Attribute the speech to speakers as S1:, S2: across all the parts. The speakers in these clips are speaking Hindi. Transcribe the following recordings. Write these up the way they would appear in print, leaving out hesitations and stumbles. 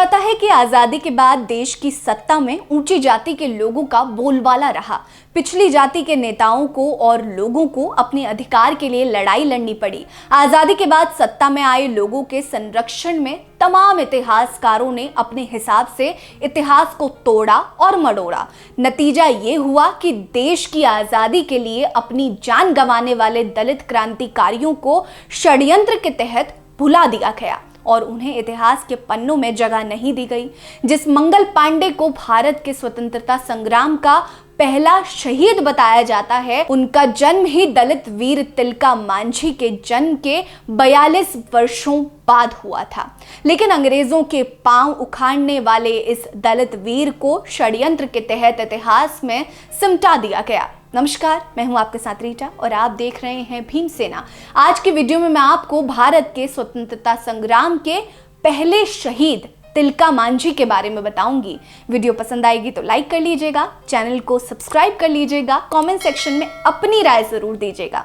S1: जाता है कि आजादी के बाद देश की सत्ता में ऊंची जाति के लोगों का बोलबाला रहा। पिछली जाति के नेताओं को और लोगों को अपने अधिकार के लिए लड़ाई लड़नी पड़ी। आजादी के बाद सत्ता में आए लोगों के संरक्षण में तमाम इतिहासकारों ने अपने हिसाब से इतिहास को तोड़ा और मड़ोड़ा। नतीजा ये हुआ कि देश की आजादी के लिए अपनी जान गंवाने वाले दलित क्रांतिकारियों को षड्यंत्र के तहत भुला दिया गया और उन्हें इतिहास के पन्नों में जगह नहीं दी गई। जिस मंगल पांडे को भारत के स्वतंत्रता संग्राम का पहला शहीद बताया जाता है, उनका जन्म ही दलित वीर तिलका मांझी के जन्म के 42 वर्षों बाद हुआ था। लेकिन अंग्रेजों के पांव उखाड़ने वाले इस दलित वीर को षड्यंत्र के तहत इतिहास में सिमटा दिया गया। नमस्कार, मैं हूं आपके साथ रीटा और आप देख रहे हैं भीमसेना। आज की वीडियो में मैं आपको भारत के स्वतंत्रता संग्राम के पहले शहीद तिलका मांझी के बारे में बताऊंगी। वीडियो पसंद आएगी तो लाइक कर लीजिएगा, चैनल को सब्सक्राइब कर लीजिएगा, कमेंट सेक्शन में अपनी राय जरूर दीजिएगा।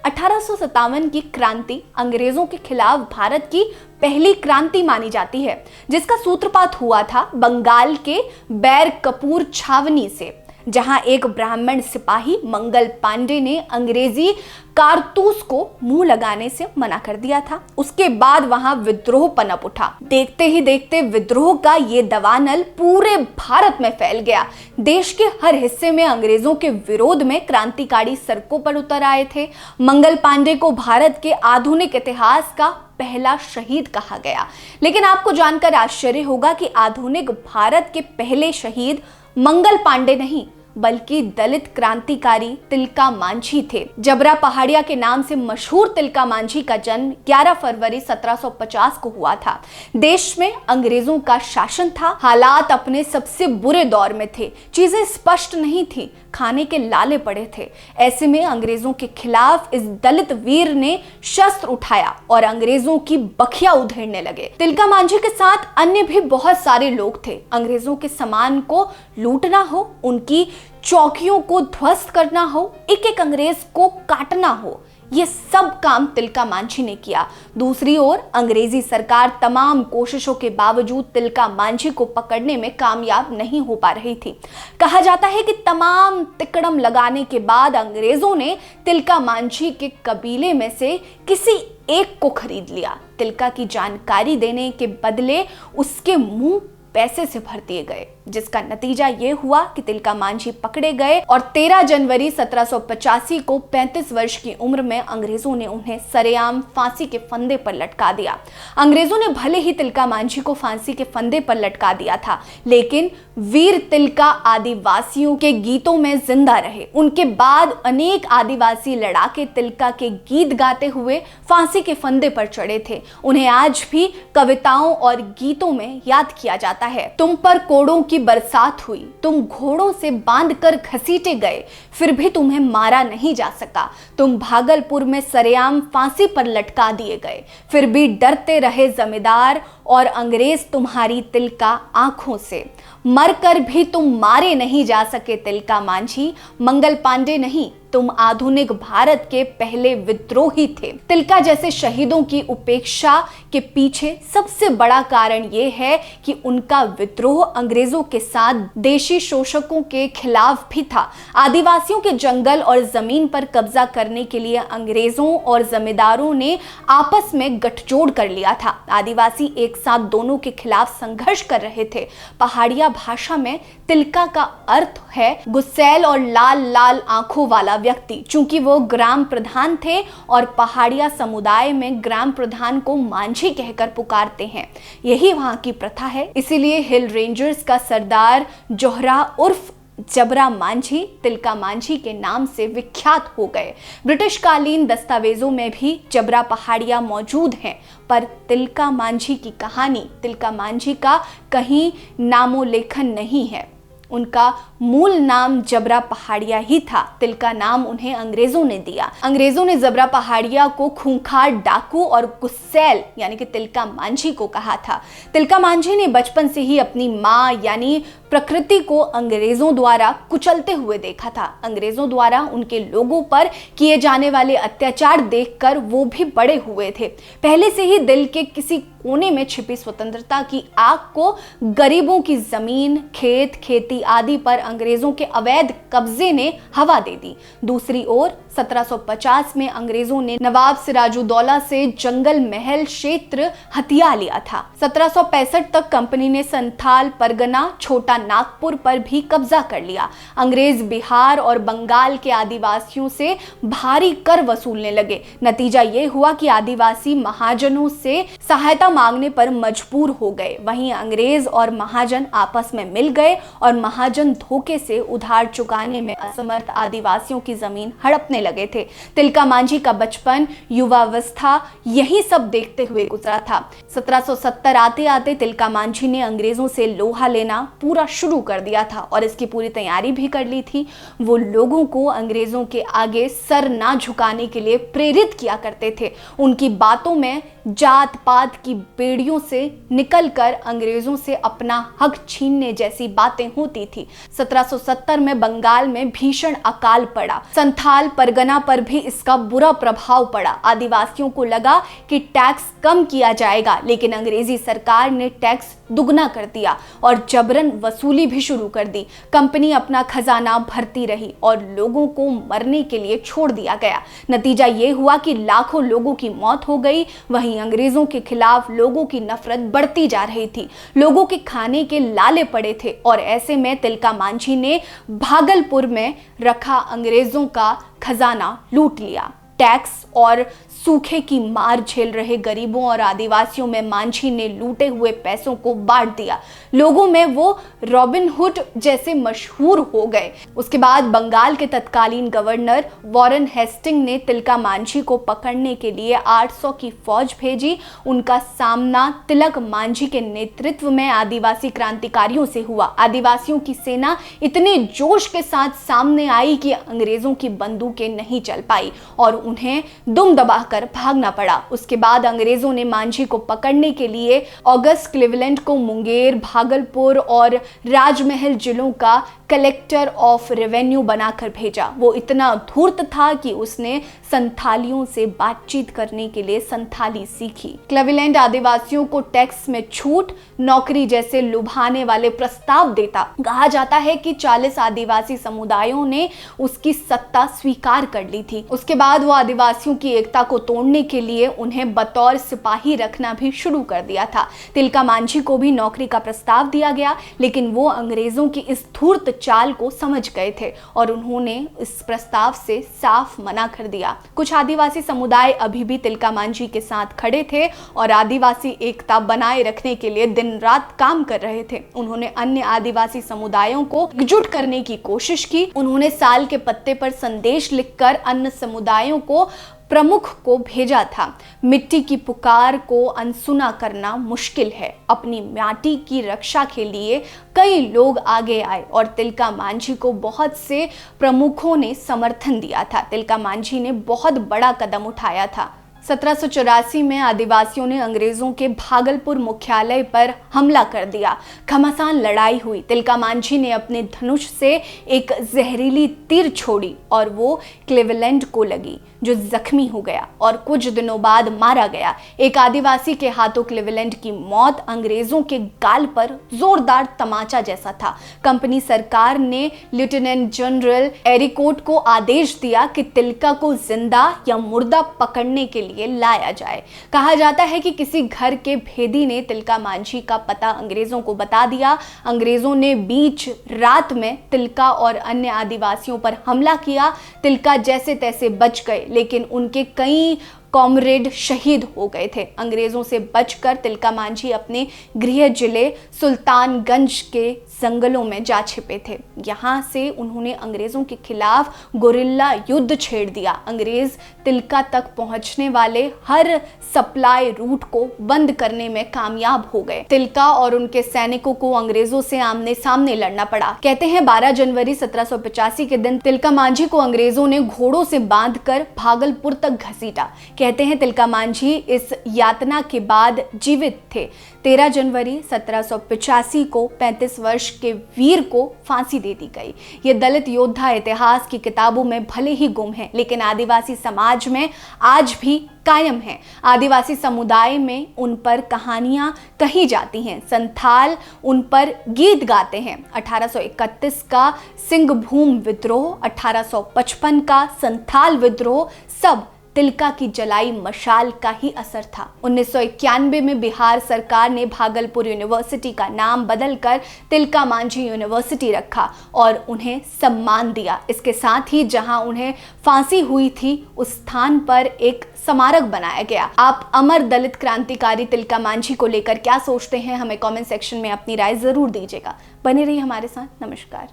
S1: 1857 की क्रांति अंग्रेजों के खिलाफ भारत की पहली क्रांति मानी जाती है, जिसका सूत्रपात हुआ था बंगाल के बैरकपुर छावनी से, जहां एक ब्राह्मण सिपाही मंगल पांडे ने अंग्रेजी कारतूस को मुंह लगाने से मना कर दिया था। उसके बाद वहां विद्रोह पनप उठा। देखते ही देखते विद्रोह का ये दवानल पूरे भारत में फैल गया। देश के हर हिस्से में अंग्रेजों के विरोध में क्रांतिकारी सड़कों पर उतर आए थे। मंगल पांडे को भारत के आधुनिक इतिहास का पहला शहीद कहा गया। लेकिन आपको जानकर आश्चर्य होगा कि आधुनिक भारत के पहले शहीद मंगल पांडे नहीं, बल्कि दलित क्रांतिकारी तिलका मांझी थे। जबरा पहाड़िया के नाम से मशहूर तिलका मांझी का जन्म 11 फरवरी 1750 को हुआ था। देश में अंग्रेजों का शासन था, हालात अपने सबसे बुरे दौर में थे, चीजें स्पष्ट नहीं थी, खाने के लाले पड़े थे। ऐसे में अंग्रेजों के खिलाफ इस दलित वीर ने शस्त्र उठाया और अंग्रेजों की बखिया उधेड़ने लगे। तिलका मांझी के साथ अन्य भी बहुत सारे लोग थे। अंग्रेजों के सामान को लूटना हो, उनकी चौकियों को ध्वस्त करना हो, एक एक अंग्रेज को काटना हो, ये सब काम तिलका मांझी ने किया। दूसरी ओर अंग्रेजी सरकार तमाम कोशिशों के बावजूद तिलका मांझी को पकड़ने में कामयाब नहीं हो पा रही थी। कहा जाता है कि तमाम तिकड़म लगाने के बाद अंग्रेजों ने तिलका मांझी के कबीले में से किसी एक को खरीद लिया। तिलका की जानकारी देने के बदले उसके मुंह पैसे से भर दिए गए, जिसका नतीजा ये हुआ कि तिलका मांझी पकड़े गए और 13 जनवरी 1785 को 35 वर्ष की उम्र में अंग्रेजों ने उन्हें सरेआम फांसी के फंदे पर लटका दिया। अंग्रेजों ने भले ही तिलका मांझी को फांसी के फंदे पर लटका दिया था, लेकिन वीर तिलका आदिवासियों के गीतों में जिंदा रहे। उनके बाद अनेक आदिवासी लड़ाके तिलका के गीत गाते हुए फांसी के फंदे पर चढ़े थे। उन्हें आज भी कविताओं और गीतों में याद किया जाता है। तुम पर कोड़ों की बरसात हुई, तुम घोड़ों से बांधकर घसीटे गए, फिर भी तुम्हें मारा नहीं जा सका। तुम भागलपुर में सरेआम फांसी पर लटका दिए गए, फिर भी डरते रहे जमींदार और अंग्रेज तुम्हारी तिलका आंखों से। मरकर भी तुम मारे नहीं जा सके तिलका मांझी। मंगल पांडे नहीं, तुम आधुनिक भारत के पहले विद्रोही थे। तिलका जैसे शहीदों की उपेक्षा के पीछे सबसे बड़ा कारण यह है कि उनका विद्रोह अंग्रेजों के साथ देशी शोषकों के खिलाफ भी था। आदिवासियों के जंगल और जमीन पर कब्जा करने के लिए अंग्रेजों और जमींदारों ने आपस में गठजोड़ कर लिया था। आदिवासी एक साथ दोनों के खिलाफ संघर्ष कर रहे थे। पहाड़िया भाषा में तिलका का अर्थ है गुस्सैल और लाल लाल आंखों वाला व्यक्ति। चूंकि वो ग्राम प्रधान थे और पहाड़िया समुदाय में ग्राम प्रधान को मांझी कहकर पुकारते हैं, यही वहां की प्रथा है। इसीलिए हिल रेंजर्स का सरदार जोहरा उर्फ जबरा मांझी तिलका मांझी के नाम से विख्यात हो गए। ब्रिटिश कालीन दस्तावेजों में भी जबरा पहाड़िया मौजूद हैं, पर तिलका मांझी की कहानी, तिलका मांझी का कहीं नामोल्लेखन नहीं है। उनका मूल नाम जबरा पहाड़िया ही था। तिलका नाम उन्हें अंग्रेजों ने दिया। अंग्रेजों ने जबरा पहाड़िया को खूंखार डाकू और गुस्सैल यानी कि तिलका मांझी को कहा था। तिलका मांझी ने बचपन से ही अपनी माँ यानी प्रकृति को अंग्रेजों द्वारा कुचलते हुए देखा था। अंग्रेजों द्वारा उनके लोगों पर किए जाने वाले अत्याचार देखकर वो भी बड़े हुए थे। पहले से ही दिल के किसी कोने में छिपी स्वतंत्रता की आग को गरीबों की जमीन, खेत, खेती आदि पर अंग्रेजों के अवैध कब्जे ने हवा दे दी। दूसरी ओर 1750 में अंग्रेजों ने नवाब सिराजुद्दौला से जंगल महल क्षेत्र हथिया लिया था। 1765 तक कंपनी ने संथाल परगना, छोटा नागपुर पर भी कब्जा कर लिया। अंग्रेज बिहार और बंगाल के आदिवासियों से भारी कर वसूलने लगे। नतीजा ये हुआ कि आदिवासी महाजनों से सहायता मांगने पर मजबूर हो गए। वहीं अंग्रेज और महाजन आपस में मिल गए और महाजन धोखे से उधार चुकाने में असमर्थ आदिवासियों की जमीन हड़पने लगे थे। तिलका मांझी का बचपन, युवावस्था यही सब देखते हुए गुजरा था। 1770 आते आते तिलका मांझी ने अंग्रेजों से लोहा लेना पूरा शुरू कर दिया था और इसकी पूरी तैयारी भी कर ली थी। वो लोगों को अंग्रेजों के आगे सर ना झुकाने के लिए प्रेरित किया करते थे। उनकी बातों में जात पात की बेड़ियों से निकलकर अंग्रेजों से अपना हक छीनने जैसी बातें होती थी। 1770 में बंगाल में भीषण अकाल पड़ा। संथाल परगना पर भी इसका बुरा प्रभाव पड़ा। आदिवासियों को लगा कि टैक्स कम किया जाएगा, लेकिन अंग्रेजी सरकार ने टैक्स दुगना कर दिया और जबरन वसूली भी शुरू कर दी। कंपनी अपना खजाना भरती रही और लोगों को मरने के लिए छोड़ दिया गया। नतीजा ये हुआ कि लाखों लोगों की मौत हो गई। वहीं अंग्रेजों के खिलाफ लोगों की नफरत बढ़ती जा रही थी। लोगों के खाने के लाले पड़े थे और ऐसे में तिलका मांझी ने भागलपुर में रखा अंग्रेजों का खजाना लूट लिया। टैक्स और सूखे की मार झेल रहे गरीबों और आदिवासियों में मांझी ने लूटे हुए पैसों को बांट दिया। लोगों में वो रॉबिन हुड जैसे मशहूर हो गए। उसके बाद बंगाल के तत्कालीन गवर्नर वॉरेन हेस्टिंग ने तिलका मांझी को पकड़ने के लिए 800 की फौज भेजी। उनका सामना तिलक मांझी के नेतृत्व में आदिवासी क्रांतिकारियों से हुआ। आदिवासियों की सेना इतने जोश के साथ सामने आई कि अंग्रेजों की बंदूकें नहीं चल पाई और उन्हें दुम दबा कर भागना पड़ा। उसके बाद अंग्रेजों ने मांझी को पकड़ने के लिए ऑगस्ट क्लीवलैंड को मुंगेर, भागलपुर और राजमहल जिलों का कलेक्टर ऑफ रेवेन्यू बनाकर भेजा। वो इतना धूर्त था कि उसने संथालियों से बातचीत करने के लिए संथाली सीखी। क्लीवलैंड आदिवासियों को टैक्स में छूट, नौकरी जैसे लुभाने वाले प्रस्ताव देता। कहा जाता है कि 40 आदिवासी समुदायों ने उसकी सत्ता स्वीकार कर ली थी। उसके बाद वो आदिवासियों की एकता को तोड़ने के लिए उन्हें बतौर सिपाही रखना भी शुरू कर दिया था। तिलका मांझी को भी नौकरी का प्रस्ताव दिया गया, लेकिन वो अंग्रेजों की इस धूर्त चाल को समझ गए थे और उन्होंने इस प्रस्ताव से साफ मना कर दिया। कुछ आदिवासी समुदाय अभी भी तिलका मांझी के साथ खड़े थे और आदिवासी एकता बनाए रखने के लिए दिन रात काम कर रहे थे। उन्होंने अन्य आदिवासी समुदायों को एकजुट करने की कोशिश की। उन्होंने साल के पत्ते पर संदेश लिखकर अन्य समुदायों को प्रमुख को भेजा था। मिट्टी की पुकार को अनसुना करना मुश्किल है। अपनी माटी की रक्षा के लिए कई लोग आगे आए और तिलका मांझी को बहुत से प्रमुखों ने समर्थन दिया था। तिलका मांझी ने बहुत बड़ा कदम उठाया था। 1784 में आदिवासियों ने अंग्रेजों के भागलपुर मुख्यालय पर हमला कर दिया। घमासान लड़ाई हुई। तिलका मांझी ने अपने धनुष से एक जहरीली तीर छोड़ी और वो क्लीवलैंड को लगी, जो जख्मी हो गया और कुछ दिनों बाद मारा गया। एक आदिवासी के हाथों क्लीवलैंड की मौत अंग्रेजों के गाल पर जोरदार तमाचा जैसा था। कंपनी सरकार ने लेफ्टिनेंट जनरल एरिकोट को आदेश दिया कि तिलका को जिंदा या मुर्दा पकड़ने के लिए लाया जाए। कहा जाता है कि किसी घर के भेदी ने तिलका मांझी का पता अंग्रेजों को बता दिया। अंग्रेजों ने बीच रात में तिलका और अन्य आदिवासियों पर हमला किया। तिलका जैसे तैसे बच गए, लेकिन उनके कई कॉमरेड शहीद हो गए थे। अंग्रेजों से बचकर तिलका मांझी अपने गृह जिले सुल्तानगंज के जंगलों में जा छिपे थे। यहाँ से उन्होंने अंग्रेजों के खिलाफ गुरिल्ला युद्ध छेड़ दिया। अंग्रेज तिलका तक पहुंचने वाले हर सप्लाई रूट को बंद करने में कामयाब हो गए। तिलका और उनके सैनिकों को अंग्रेजों से आमने सामने लड़ना पड़ा। कहते हैं 12 जनवरी 1785 के दिन तिलका मांझी को अंग्रेजों ने घोड़ों से बांधकर भागलपुर तक घसीटा। कहते हैं तिलका मांझी इस यातना के बाद जीवित थे। 13 जनवरी 1785 को 35 वर्ष के वीर को फांसी दे दी गई। ये दलित योद्धा इतिहास की किताबों में भले ही गुम हैं, लेकिन आदिवासी समाज में आज भी कायम है। आदिवासी समुदाय में उन पर कहानियां कही जाती हैं, संथाल उन पर गीत गाते हैं। 1831 का सिंहभूम विद्रोह, 1855 का संथाल विद्रोह, सब तिलका की जलाई मशाल का ही असर था। 1991 में बिहार सरकार ने भागलपुर यूनिवर्सिटी का नाम बदलकर तिलका मांझी यूनिवर्सिटी रखा और उन्हें सम्मान दिया। इसके साथ ही जहां उन्हें फांसी हुई थी उस स्थान पर एक स्मारक बनाया गया। आप अमर दलित क्रांतिकारी तिलका मांझी को लेकर क्या सोचते हैं? हमें कमेंट सेक्शन में अपनी राय जरूर दीजिएगा। बने रहिए हमारे साथ। नमस्कार।